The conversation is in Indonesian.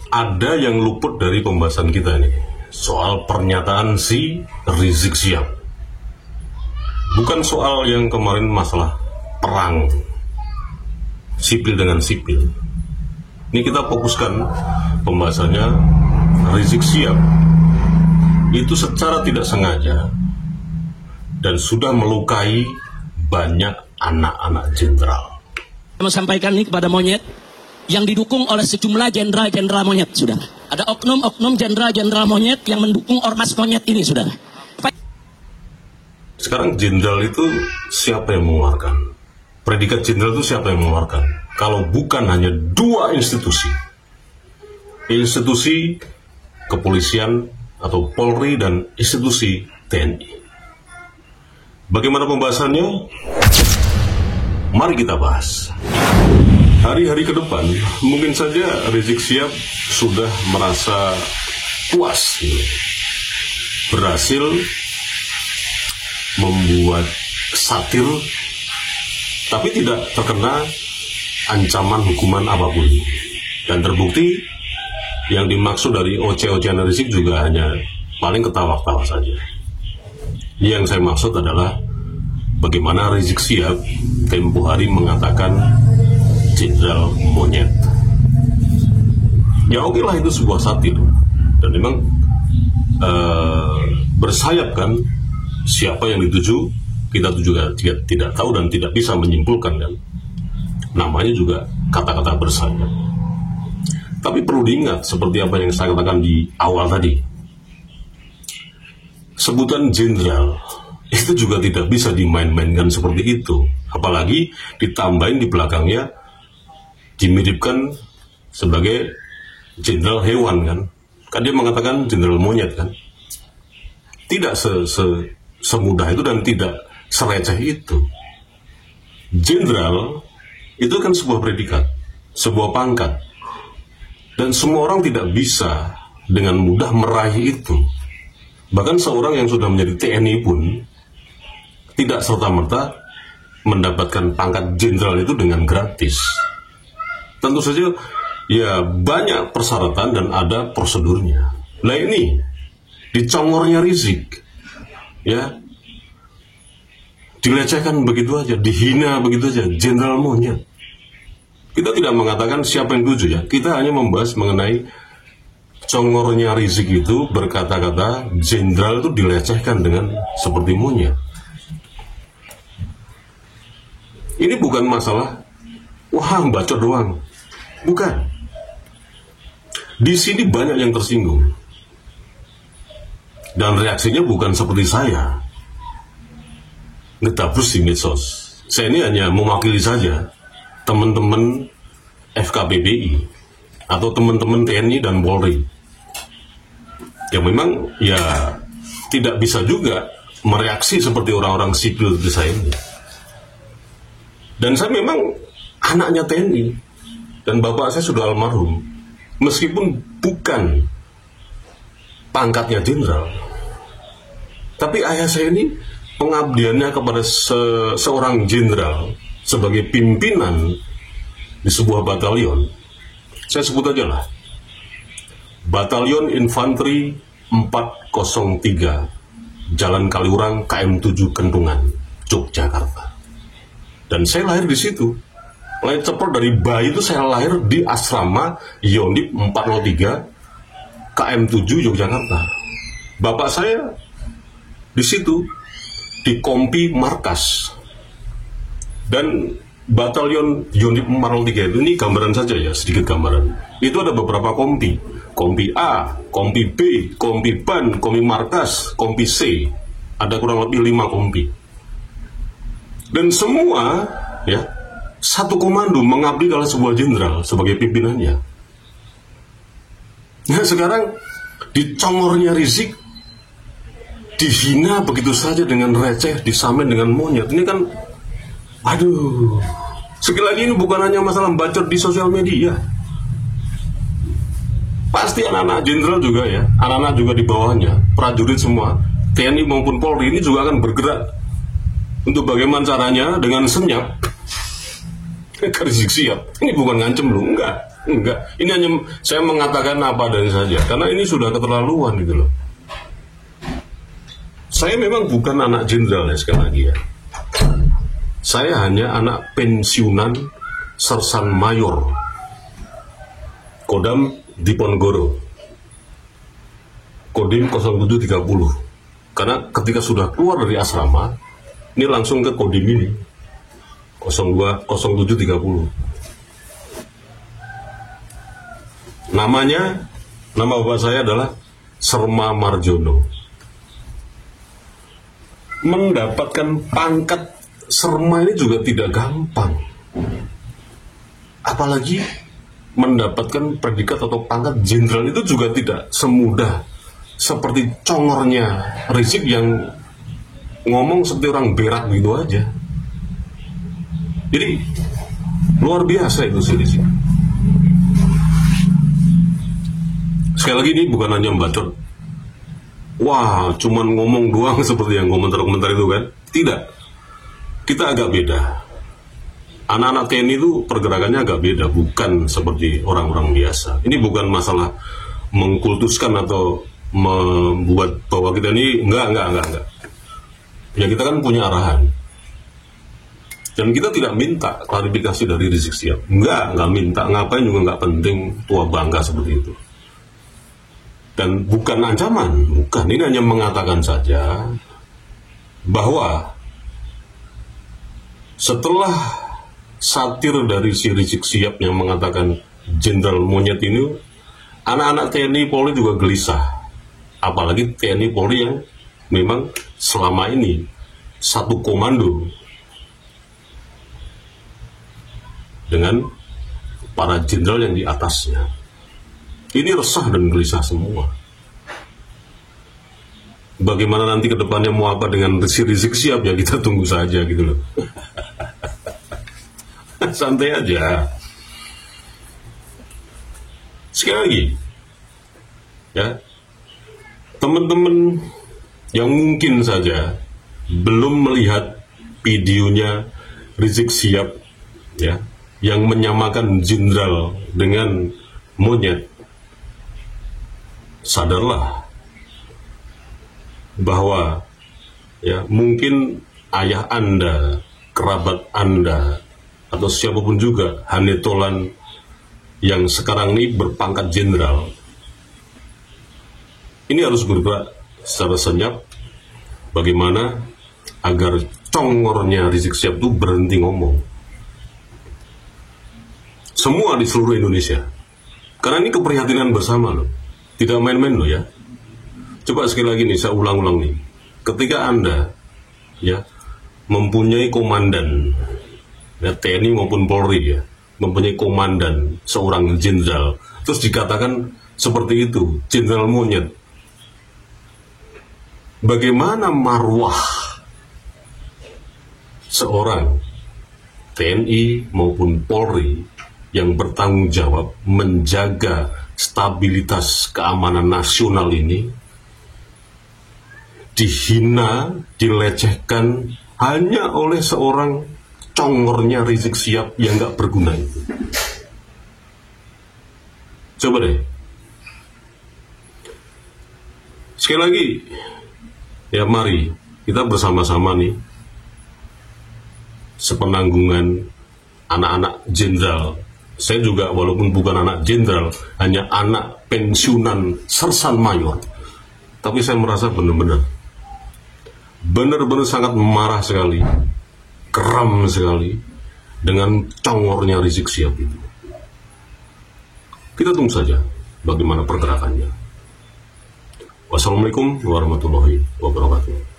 ada yang luput dari pembahasan kita nih, soal pernyataan si Rizik Syihab. Bukan soal yang kemarin masalah perang sipil dengan sipil. Ini kita fokuskan pembahasannya Rizik Syihab itu secara tidak sengaja dan sudah melukai banyak anak-anak jenderal. Saya sampaikan ini kepada monyet yang didukung oleh sejumlah jenderal-jenderal monyet, saudara. Ada oknum-oknum jenderal-jenderal monyet yang mendukung ormas monyet ini, saudara. Sekarang jenderal itu siapa yang mengeluarkan? Predikat jenderal itu siapa yang mengeluarkan? Kalau bukan hanya dua institusi. Institusi kepolisian atau Polri dan institusi TNI. Bagaimana pembahasannya? Mari kita bahas. Hari-hari ke depan, mungkin saja Rizik Syihab sudah merasa puas, berhasil membuat satir, tapi tidak terkena ancaman hukuman apapun. Dan terbukti yang dimaksud dari oce-ocehan Rizik juga hanya paling ketawa-ketawa saja. Yang saya maksud adalah bagaimana Rizik Syihab tempo hari mengatakan jenderal monyet. Ya oke lah, itu sebuah satir dan memang bersayap kan. Siapa yang dituju kita juga tidak tahu dan tidak bisa menyimpulkan kan. Namanya juga kata-kata bersayap. Tapi perlu diingat seperti apa yang saya katakan di awal tadi, sebutan jenderal itu juga tidak bisa dimain-mainkan seperti itu. Apalagi ditambahin di belakangnya dimiripkan sebagai jenderal hewan kan. Kan dia mengatakan jenderal monyet kan. Tidak semudah itu dan tidak sereceh itu. Jenderal itu kan sebuah predikat, sebuah pangkat. Dan semua orang tidak bisa dengan mudah meraih itu. Bahkan seorang yang sudah menjadi TNI pun tidak serta-merta mendapatkan pangkat jenderal itu dengan gratis. Tentu saja ya banyak persyaratan dan ada prosedurnya. Nah ini dicongornya Rizik, ya dilecehkan begitu aja, dihina begitu aja, jenderal monyet. Kita tidak mengatakan siapa yang tuju ya, kita hanya membahas mengenai congornya Rizik itu berkata-kata jenderal itu dilecehkan dengan seperti monyet. Ini bukan masalah wah bacot doang, bukan. Di sini banyak yang tersinggung dan reaksinya bukan seperti saya ngetabrus di medsos. Saya ini hanya mewakili saja teman-teman FKBBI atau teman-teman TNI dan Polri yang memang ya tidak bisa juga mereaksi seperti orang-orang sipil di saya ini. Dan saya memang anaknya TNI dan bapak saya sudah almarhum, meskipun bukan pangkatnya jenderal, tapi ayah saya ini pengabdiannya kepada seorang jenderal sebagai pimpinan di sebuah batalion. Saya sebut aja lah, Batalion Infanteri 403 Jalan Kaliurang KM7 Kentungan, Yogyakarta. Dan saya lahir di situ. Lahir cepat dari bayi itu saya lahir di asrama Yonif 403 KM7 Yogyakarta. Bapak saya di situ di Kompi Markas. Dan Batalion Yonif 403 itu, ini gambaran saja ya, sedikit gambaran. Itu ada beberapa kompi. Kompi A, Kompi B, Kompi Ban, Kompi Markas, Kompi C. Ada kurang lebih 5 kompi. Dan semua ya satu komando mengabdi adalah sebuah jenderal sebagai pimpinannya. Nah sekarang dicongornya Rizik, dihina begitu saja dengan receh, disamain dengan monyet. Ini kan, aduh. Sekali lagi ini bukan hanya masalah bacot di sosial media. Pasti anak-anak jenderal juga ya, anak-anak juga di bawahnya, prajurit semua, TNI maupun Polri ini juga akan bergerak untuk bagaimana caranya dengan senyap ke Rizik Syihab. Ini bukan ngancem lu, enggak. Enggak, ini hanya saya mengatakan apa adanya saja, karena ini sudah keterlaluan gitu loh. Saya memang bukan anak jenderal ya, sekali lagi ya. Saya hanya anak pensiunan sersan mayor Kodam Diponegoro, Kodim 0730. Karena ketika sudah keluar dari asrama, ini langsung ke Kodim ini 0730. Nama bapak saya adalah Serma Marjono. Mendapatkan pangkat Serma ini juga tidak gampang. Apalagi mendapatkan predikat atau pangkat jenderal itu juga tidak semudah seperti congornya Rizik yang ngomong seperti orang berak gitu aja. Jadi luar biasa itu si Rizik. Sekali lagi ini bukan hanya membacot, wah cuman ngomong doang seperti yang komentar-komentar itu kan. Tidak, kita agak beda. Anak-anak TNI itu pergerakannya agak beda, bukan seperti orang-orang biasa. Ini bukan masalah mengkultuskan atau membuat bahwa kita ini enggak. Ya kita kan punya arahan. Dan kita tidak minta klarifikasi dari Rizik Syihab. Enggak minta, ngapain juga enggak penting, tua bangga seperti itu. Dan bukan ancaman, bukan. Ini hanya mengatakan saja bahwa setelah satir dari si Rizik Syihab yang mengatakan Jenderal Monyet ini, anak-anak TNI Polri juga gelisah. Apalagi TNI Polri yang memang selama ini satu komando dengan para jenderal yang di atasnya. Ini resah dan gelisah semua. Bagaimana nanti ke depannya mau apa dengan si Rizik Syihab, ya kita tunggu saja gitu loh. Santai aja. Sekali lagi, ya, teman-teman yang mungkin saja belum melihat videonya Rizik Syihab, ya, yang menyamakan jenderal dengan monyet, sadarlah bahwa ya mungkin ayah Anda, kerabat Anda, atau siapapun juga Hanetolan yang sekarang ini berpangkat jenderal, ini harus bergerak secara senyap bagaimana agar congornya Rizik Syihab itu berhenti ngomong. Semua di seluruh Indonesia, karena ini keprihatinan bersama loh, tidak main-main loh ya. Coba sekali lagi nih, saya ulang-ulang nih. Ketika Anda ya mempunyai komandan, ya, TNI maupun Polri ya, mempunyai komandan seorang jenderal, terus dikatakan seperti itu, jenderal monyet. Bagaimana marwah seorang TNI maupun Polri yang bertanggung jawab menjaga stabilitas keamanan nasional ini dihina, dilecehkan hanya oleh seorang congornya Rizik Syihab yang gak berguna itu. Coba deh. Sekali lagi, ya mari kita bersama-sama nih, sepenanggungan anak-anak jenderal. Saya juga walaupun bukan anak jenderal, hanya anak pensiunan sersan mayor, tapi saya merasa benar-benar sangat marah sekali, geram sekali dengan congornya Rizik Syihab itu. Kita tunggu saja bagaimana pergerakannya. Wassalamualaikum warahmatullahi wabarakatuh.